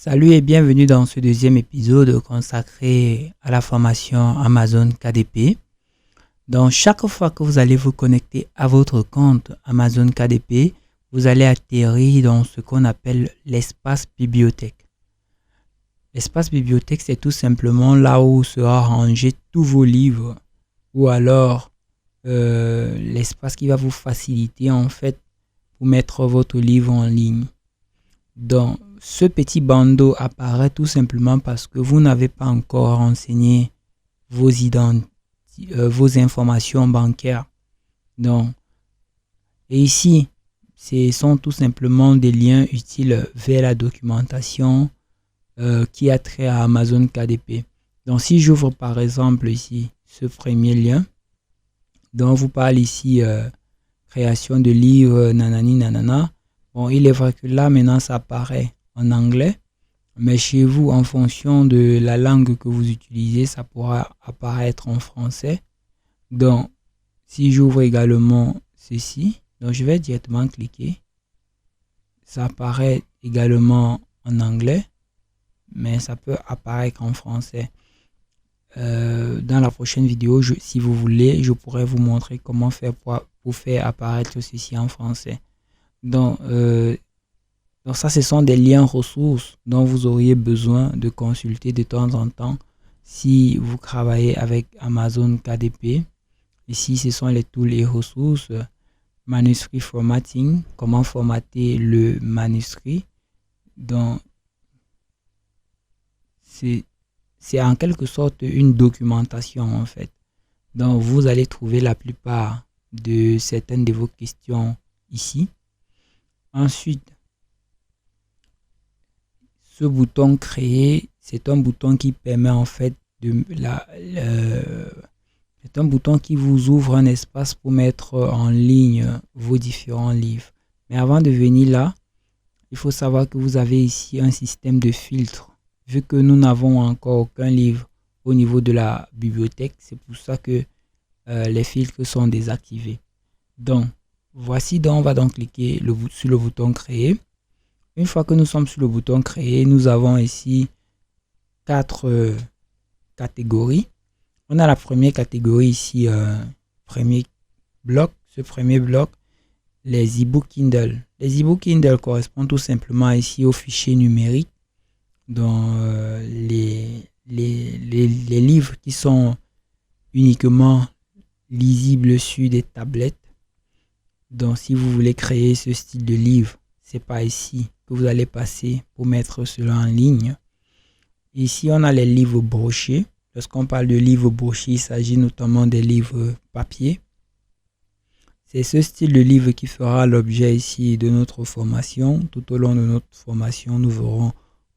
Salut et bienvenue dans ce deuxième épisode consacré à la formation Amazon KDP. Donc, chaque fois que vous allez vous connecter à votre compte Amazon KDP, vous allez atterrir dans ce qu'on appelle l'espace bibliothèque. L'espace bibliothèque, c'est tout simplement là où sera rangé tous vos livres ou alors l'espace qui va vous faciliter en fait pour mettre votre livre en ligne. Donc, ce petit bandeau apparaît tout simplement parce que vous n'avez pas encore renseigné vos informations bancaires. Donc, et ici, ce sont tout simplement des liens utiles vers la documentation qui a trait à Amazon KDP. Donc, si j'ouvre par exemple ici ce premier lien, dont vous parle ici création de livres, nanani nanana. Bon, il est vrai que là, maintenant, ça apparaît en anglais, mais chez vous, en fonction de la langue que vous utilisez, ça pourra apparaître en français. Donc, si j'ouvre également ceci, donc je vais directement cliquer. Ça apparaît également en anglais, mais ça peut apparaître en français. Dans la prochaine vidéo, si vous voulez, je pourrais vous montrer comment faire pour faire apparaître ceci en français. Donc ça, ce sont des liens ressources dont vous auriez besoin de consulter de temps en temps si vous travaillez avec Amazon KDP. Ici, ce sont les tools et ressources. Manuscrit formatting, comment formater le manuscrit. Donc, c'est en quelque sorte une documentation en fait. Donc, vous allez trouver la plupart de certaines de vos questions ici. Ensuite, ce bouton créer, c'est un bouton qui permet en fait c'est un bouton qui vous ouvre un espace pour mettre en ligne vos différents livres. Mais avant de venir là, il faut savoir que vous avez ici un système de filtre. Vu que nous n'avons encore aucun livre au niveau de la bibliothèque, c'est pour ça que les filtres sont désactivés. Donc, voici, donc on va donc cliquer sur le bouton créer. Une fois que nous sommes sur le bouton créer, nous avons ici 4 catégories. On a la première catégorie ici, premier bloc. Ce premier bloc, les e-books Kindle. Les e-books Kindle correspondent tout simplement ici aux fichiers numériques, dans les livres qui sont uniquement lisibles sur des tablettes. Donc, si vous voulez créer ce style de livre, c'est pas ici que vous allez passer pour mettre cela en ligne. Ici, on a les livres brochés. Lorsqu'on parle de livres brochés, il s'agit notamment des livres papier. C'est ce style de livre qui fera l'objet ici de notre formation. Tout au long de notre formation, nous verrons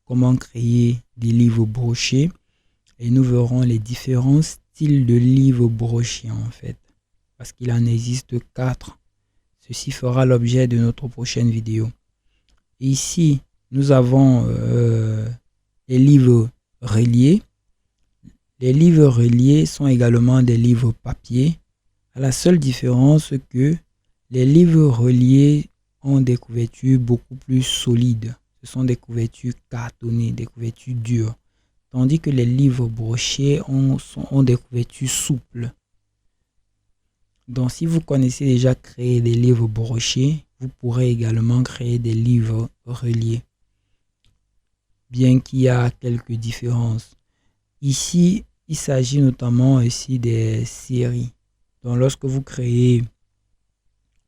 comment créer des livres brochés et nous verrons les différents styles de livres brochés en fait, parce qu'il en existe 4. Ceci fera l'objet de notre prochaine vidéo. Ici, nous avons les livres reliés. Les livres reliés sont également des livres papier, à la seule différence que les livres reliés ont des couvertures beaucoup plus solides. Ce sont des couvertures cartonnées, des couvertures dures, tandis que les livres brochés ont des couvertures souples. Donc, si vous connaissez déjà créer des livres brochés, vous pourrez également créer des livres reliés, bien qu'il y a quelques différences. Ici, il s'agit notamment ici des séries. Donc, lorsque vous créez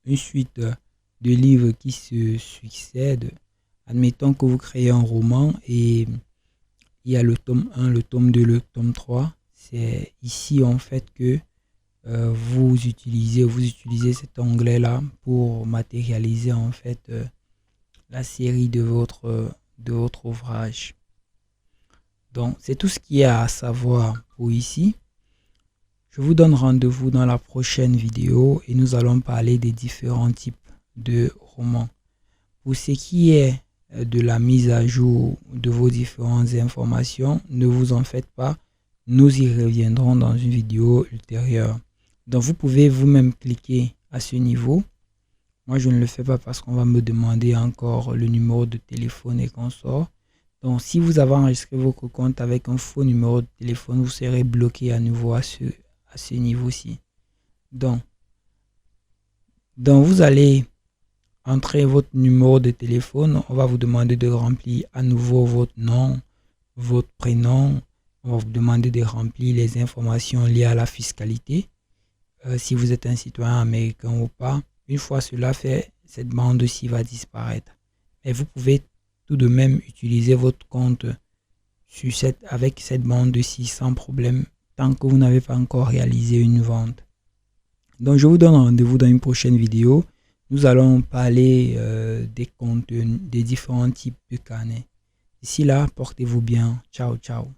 une suite de livres qui se succèdent, admettons que vous créez un roman et il y a le tome 1, le tome 2, le tome 3. C'est ici en fait que vous utilisez cet onglet-là pour matérialiser en fait la série de votre ouvrage. Donc, c'est tout ce qu'il y a à savoir pour ici. Je vous donne rendez-vous dans la prochaine vidéo et nous allons parler des différents types de romans. Pour ce qui est de la mise à jour de vos différentes informations, ne vous en faites pas. Nous y reviendrons dans une vidéo ultérieure. Donc, vous pouvez vous-même cliquer à ce niveau. Moi, je ne le fais pas parce qu'on va me demander encore le numéro de téléphone et consorts. Donc, si vous avez enregistré votre compte avec un faux numéro de téléphone, vous serez bloqué à nouveau à ce niveau-ci. Donc, vous allez entrer votre numéro de téléphone. On va vous demander de remplir à nouveau votre nom, votre prénom. On va vous demander de remplir les informations liées à la fiscalité. Si vous êtes un citoyen américain ou pas. Une fois cela fait, cette bande-ci va disparaître. Et vous pouvez tout de même utiliser votre compte avec cette bande-ci sans problème tant que vous n'avez pas encore réalisé une vente. Donc je vous donne rendez-vous dans une prochaine vidéo. Nous allons parler des contenus, des différents types de carnets. D'ici là, portez-vous bien. Ciao, ciao.